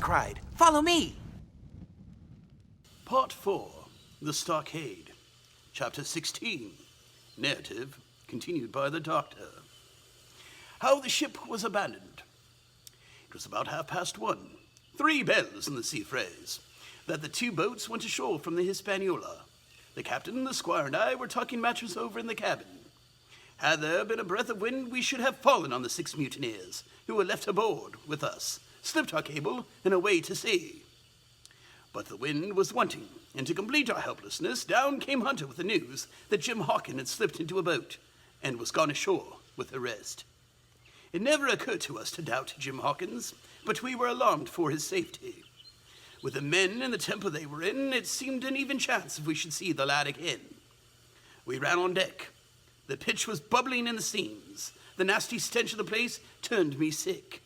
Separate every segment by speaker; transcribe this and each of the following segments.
Speaker 1: cried. "Follow me!"
Speaker 2: Part 4, The Stockade. Chapter 16, Narrative, continued by the Doctor. How the ship was abandoned. It was about 1:30, 3 bells in the sea phrase, that the 2 boats went ashore from the Hispaniola. The captain, the squire, and I were talking matters over in the cabin. Had there been a breath of wind, we should have fallen on the 6 mutineers, who were left aboard with us, slipped our cable, and away to sea. But the wind was wanting, and to complete our helplessness, down came Hunter with the news that Jim Hawkins had slipped into a boat, and was gone ashore with the rest. It never occurred to us to doubt Jim Hawkins, but we were alarmed for his safety. With the men and the temper they were in, it seemed an even chance if we should see the lad again. We ran on deck. The pitch was bubbling in the seams. The nasty stench of the place turned me sick.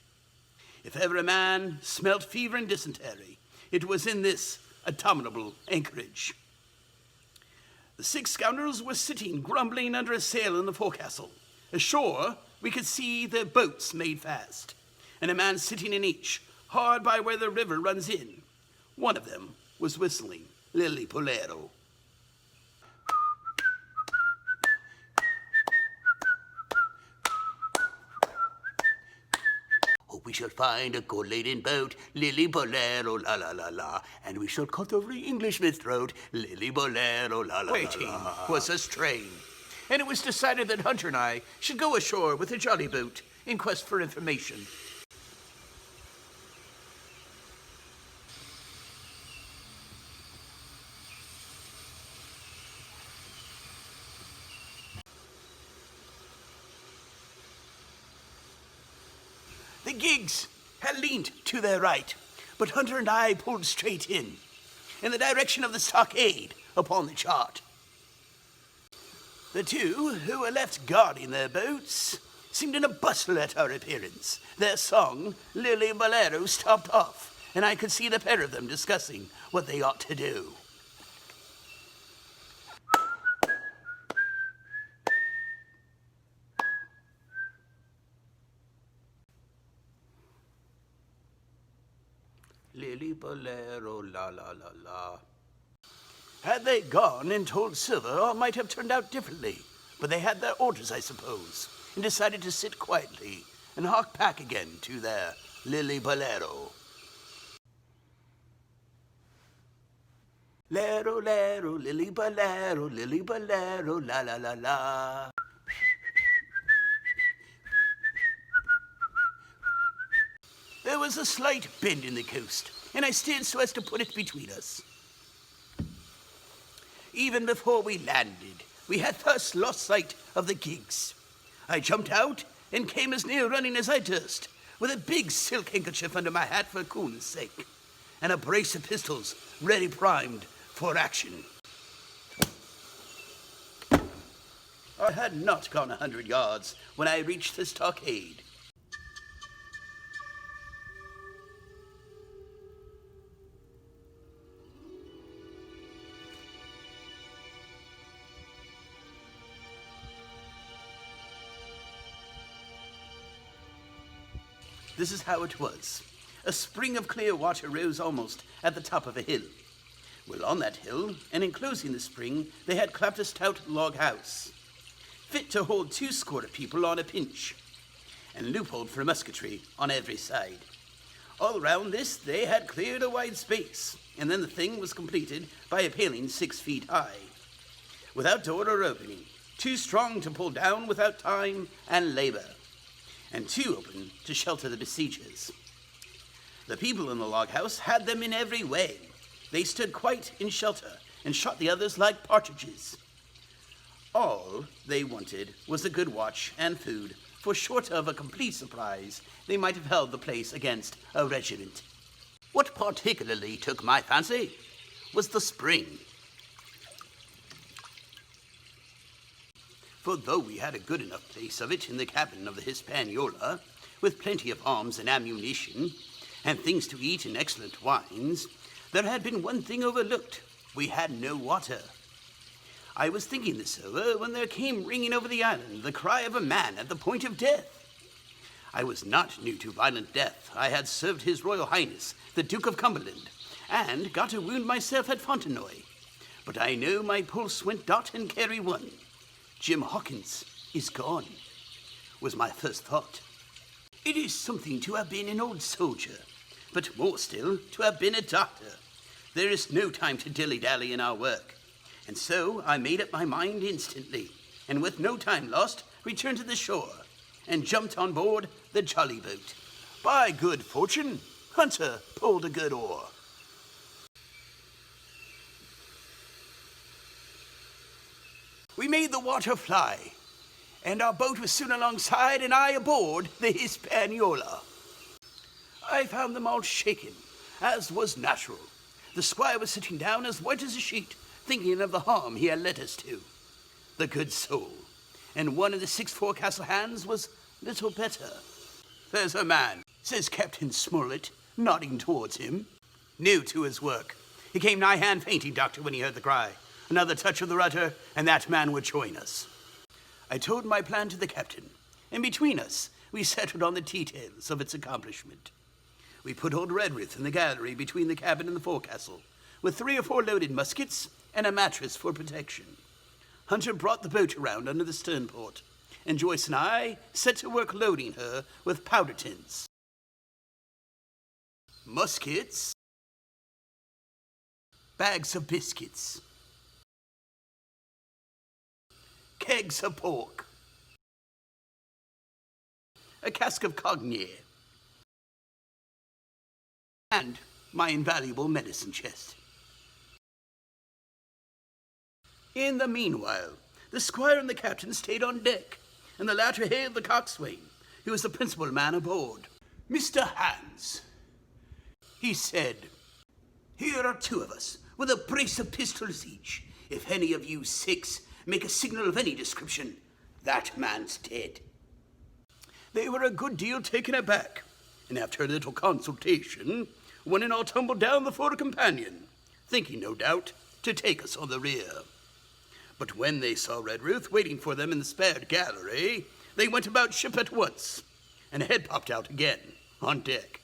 Speaker 2: If ever a man smelt fever and dysentery, it was in this abominable anchorage. The 6 scoundrels were sitting grumbling under a sail in the forecastle. Ashore, we could see their boats made fast, and a man sitting in each, hard by where the river runs in. One of them was whistling Lily Polero. Hope we shall find a good laden boat, Lily Bolero, la la la la, and we shall cut every Englishman's throat, Lily Bolero, la la
Speaker 1: Waiting
Speaker 2: la la.
Speaker 1: was a strain, and it was decided that Hunter and I should go ashore with a jolly boat in quest for information. The gigs had leaned to their right, but Hunter and I pulled straight in the direction of the stockade upon the chart. The 2 who were left guarding their boats seemed in a bustle at our appearance. Their song, Lily Bolero, stopped off, and I could see the pair of them discussing what they ought to do. Lily Bolero, la la la la. Had they gone and told Silver, all might have turned out differently, but they had their orders, I suppose, and decided to sit quietly and hark back again to their Lily Bolero. Lero, lero, Lily Bolero, la la la la. There was a slight bend in the coast, and I steered so as to put it between us. Even before we landed, we had first lost sight of the gigs. I jumped out and came as near running as I durst, with a big silk handkerchief under my hat for coolness' sake, and a brace of pistols ready primed for action. I had not gone 100 yards when I reached the stockade. This is how it was. A spring of clear water rose almost at the top of a hill. Well, on that hill, and enclosing the spring, they had clapped a stout log house, fit to hold 20 people on a pinch, and loopholed for musketry on every side. All round this they had cleared a wide space, and then the thing was completed by a paling 6 feet high, without door or opening, too strong to pull down without time and labor, and too open to shelter the besiegers. The people in the log house had them in every way. They stood quite in shelter and shot the others like partridges. All they wanted was a good watch and food, for short of a complete surprise, they might have held the place against a regiment. What particularly took my fancy was the spring. For though we had a good enough place of it in the cabin of the Hispaniola, with plenty of arms and ammunition, and things to eat and excellent wines, there had been one thing overlooked. We had no water. I was thinking this over when there came ringing over the island the cry of a man at the point of death. I was not new to violent death. I had served His Royal Highness, the Duke of Cumberland, and got a wound myself at Fontenoy. But I know my pulse went dot and carry one. Jim Hawkins is gone, was my first thought. It is something to have been an old soldier, but more still to have been a doctor. There is no time to dilly-dally in our work. And so I made up my mind instantly, and with no time lost, returned to the shore, and jumped on board the jolly boat.
Speaker 2: By good fortune, Hunter pulled a good oar. We made the water fly, and our boat was soon alongside, and I aboard the Hispaniola. I found them all shaken, as was natural. The squire was sitting down as white as a sheet, thinking of the harm he had led us to. The good soul. And one of the 6 forecastle hands was little better.
Speaker 1: There's a man,
Speaker 2: says Captain Smollett, nodding towards him.
Speaker 1: new to his work. He came nigh hand fainting, Doctor, when he heard the cry. Another touch of the rudder, and that man would join us. I told my plan to the captain, and between us, we settled on the details of its accomplishment. We put old Redruth in the gallery between the cabin and the forecastle, with 3 or 4 loaded muskets and a mattress for protection. Hunter brought the boat around under the stern port, and Joyce and I set to work loading her with powder tins, muskets, bags of biscuits, kegs of pork, a cask of cognac, and my invaluable medicine chest. In the meanwhile, the squire and the captain stayed on deck, and the latter hailed the coxswain, who was the principal man aboard. "Mr. Hans," he said, "here are 2 of us, with a brace of pistols each. If any of you 6 make a signal of any description, that man's dead." They were a good deal taken aback, and after a little consultation, one and all tumbled down the fore companion, thinking, no doubt, to take us on the rear. But when they saw Redruth waiting for them in the spared gallery, they went about ship at once, and a head popped out again on deck.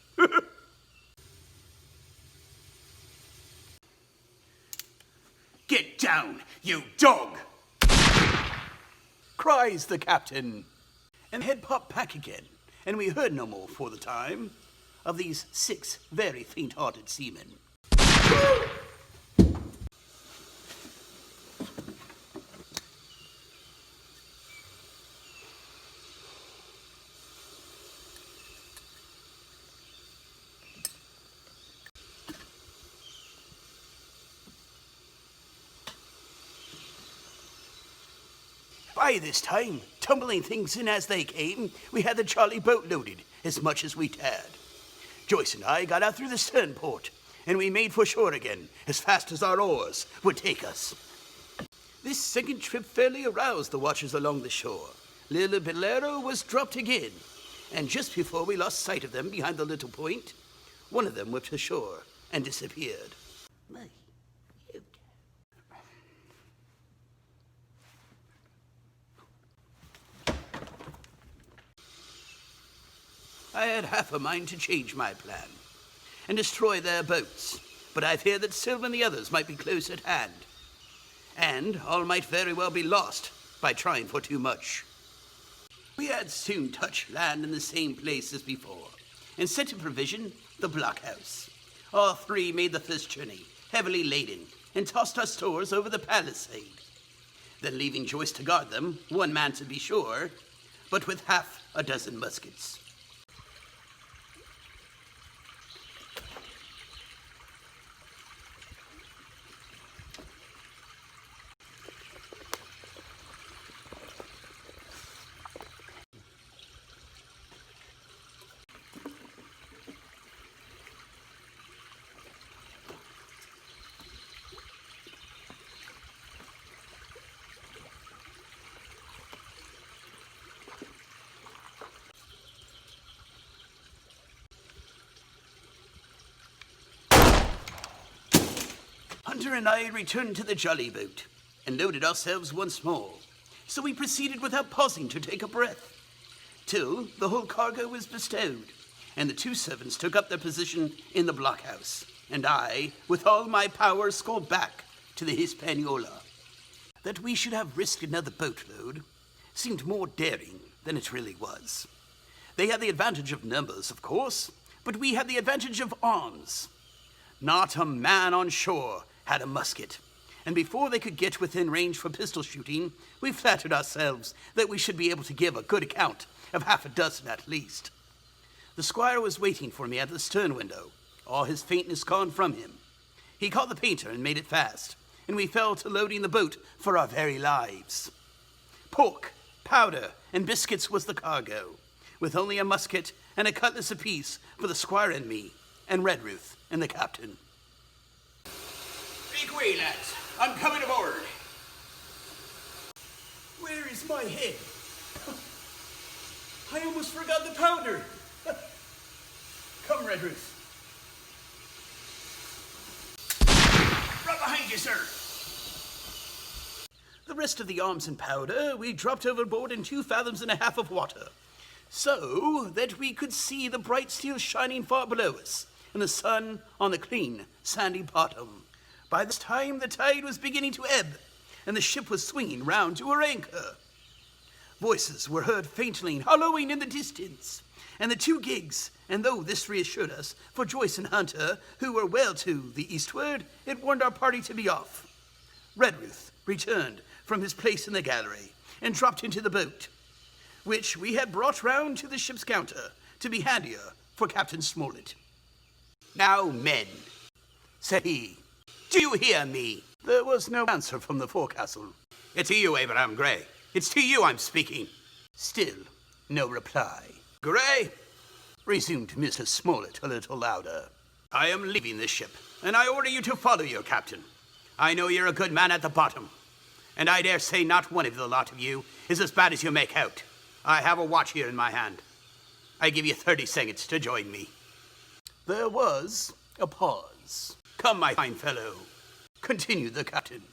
Speaker 1: "Get down, you dog!" cries the captain. And the head popped back again, and we heard no more for the time of these 6 very faint-hearted seamen. By this time, tumbling things in as they came, we had the jolly boat loaded as much as we dared. Joyce and I got out through the stern port, and we made for shore again as fast as our oars would take us. This second trip fairly aroused the watchers along the shore. Little Bolero was dropped again, and just before we lost sight of them behind the little point, one of them whipped ashore and disappeared. I had half a mind to change my plan and destroy their boats, but I feared that Silver and the others might be close at hand, and all might very well be lost by trying for too much. We had soon touched land in the same place as before, and set to provision the blockhouse. All 3 made the first journey, heavily laden, and tossed our stores over the palisade. Then leaving Joyce to guard them, 1 man to be sure, but with half a dozen muskets. Hunter and I returned to the jolly boat and loaded ourselves once more, so we proceeded without pausing to take a breath. till the whole cargo was bestowed, and the two servants took up their position in the blockhouse, and I, with all my power, sculled back to the Hispaniola. That we should have risked another boatload seemed more daring than it really was. They had the advantage of numbers, of course, but we had the advantage of arms. Not a man on shore had a musket, and before they could get within range for pistol shooting, we flattered ourselves that we should be able to give a good account of half a dozen at least. The squire was waiting for me at the stern window, all his faintness gone from him. He caught the painter and made it fast, and we fell to loading the boat for our very lives. Pork, powder, and biscuits was the cargo, with only a musket and a cutlass apiece for the squire and me, and Redruth and the captain.
Speaker 2: Make way, lads. I'm coming aboard.
Speaker 1: Where is my head? I almost forgot the powder.
Speaker 2: Come, Redruth. Right behind you, sir.
Speaker 1: The rest of the arms and powder we dropped overboard in 2.5 fathoms of water, so that we could see the bright steel shining far below us, and the sun on the clean, sandy bottom. By this time the tide was beginning to ebb, and the ship was swinging round to her anchor. Voices were heard faintly hollowing in the distance, and the two gigs, and though this reassured us, for Joyce and Hunter, who were well to the eastward, it warned our party to be off. Redruth returned from his place in the gallery, and dropped into the boat, which we had brought round to the ship's counter, to be handier for Captain Smollett. "Now, men," said he, "do you hear me?" There was no answer from the forecastle.
Speaker 2: It's to you, Abraham Gray. It's to you I'm speaking.
Speaker 1: Still no reply.
Speaker 2: Gray,
Speaker 1: Resumed Mr. Smollett a little louder.
Speaker 2: I am leaving this ship, and I order you to follow your captain. I know you're a good man at the bottom, and I dare say not one of the lot of you is as bad as you make out. I have a watch here in my hand. I give you 30 seconds to join me.
Speaker 1: There was a pause.
Speaker 2: Come, my fine fellow, continued the captain.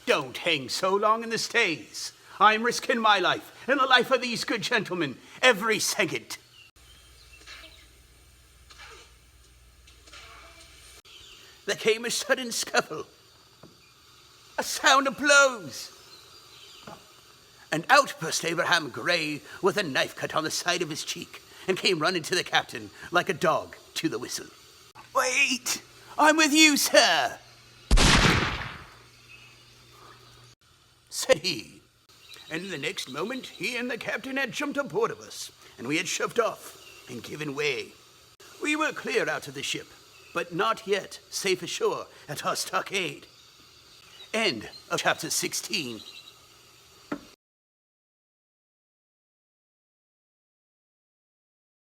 Speaker 2: Don't hang so long in the stays. I'm risking my life and the life of these good gentlemen every second.
Speaker 1: There came a sudden scuffle, a sound of blows, and out burst Abraham Gray with a knife cut on the side of his cheek, and came running to the captain like a dog to the whistle. "Wait! I'm with you, sir," said he. And the next moment, he and the captain had jumped aboard of us, and we had shoved off and given way. We were clear out of the ship, but not yet safe ashore at our stockade. End of chapter 16.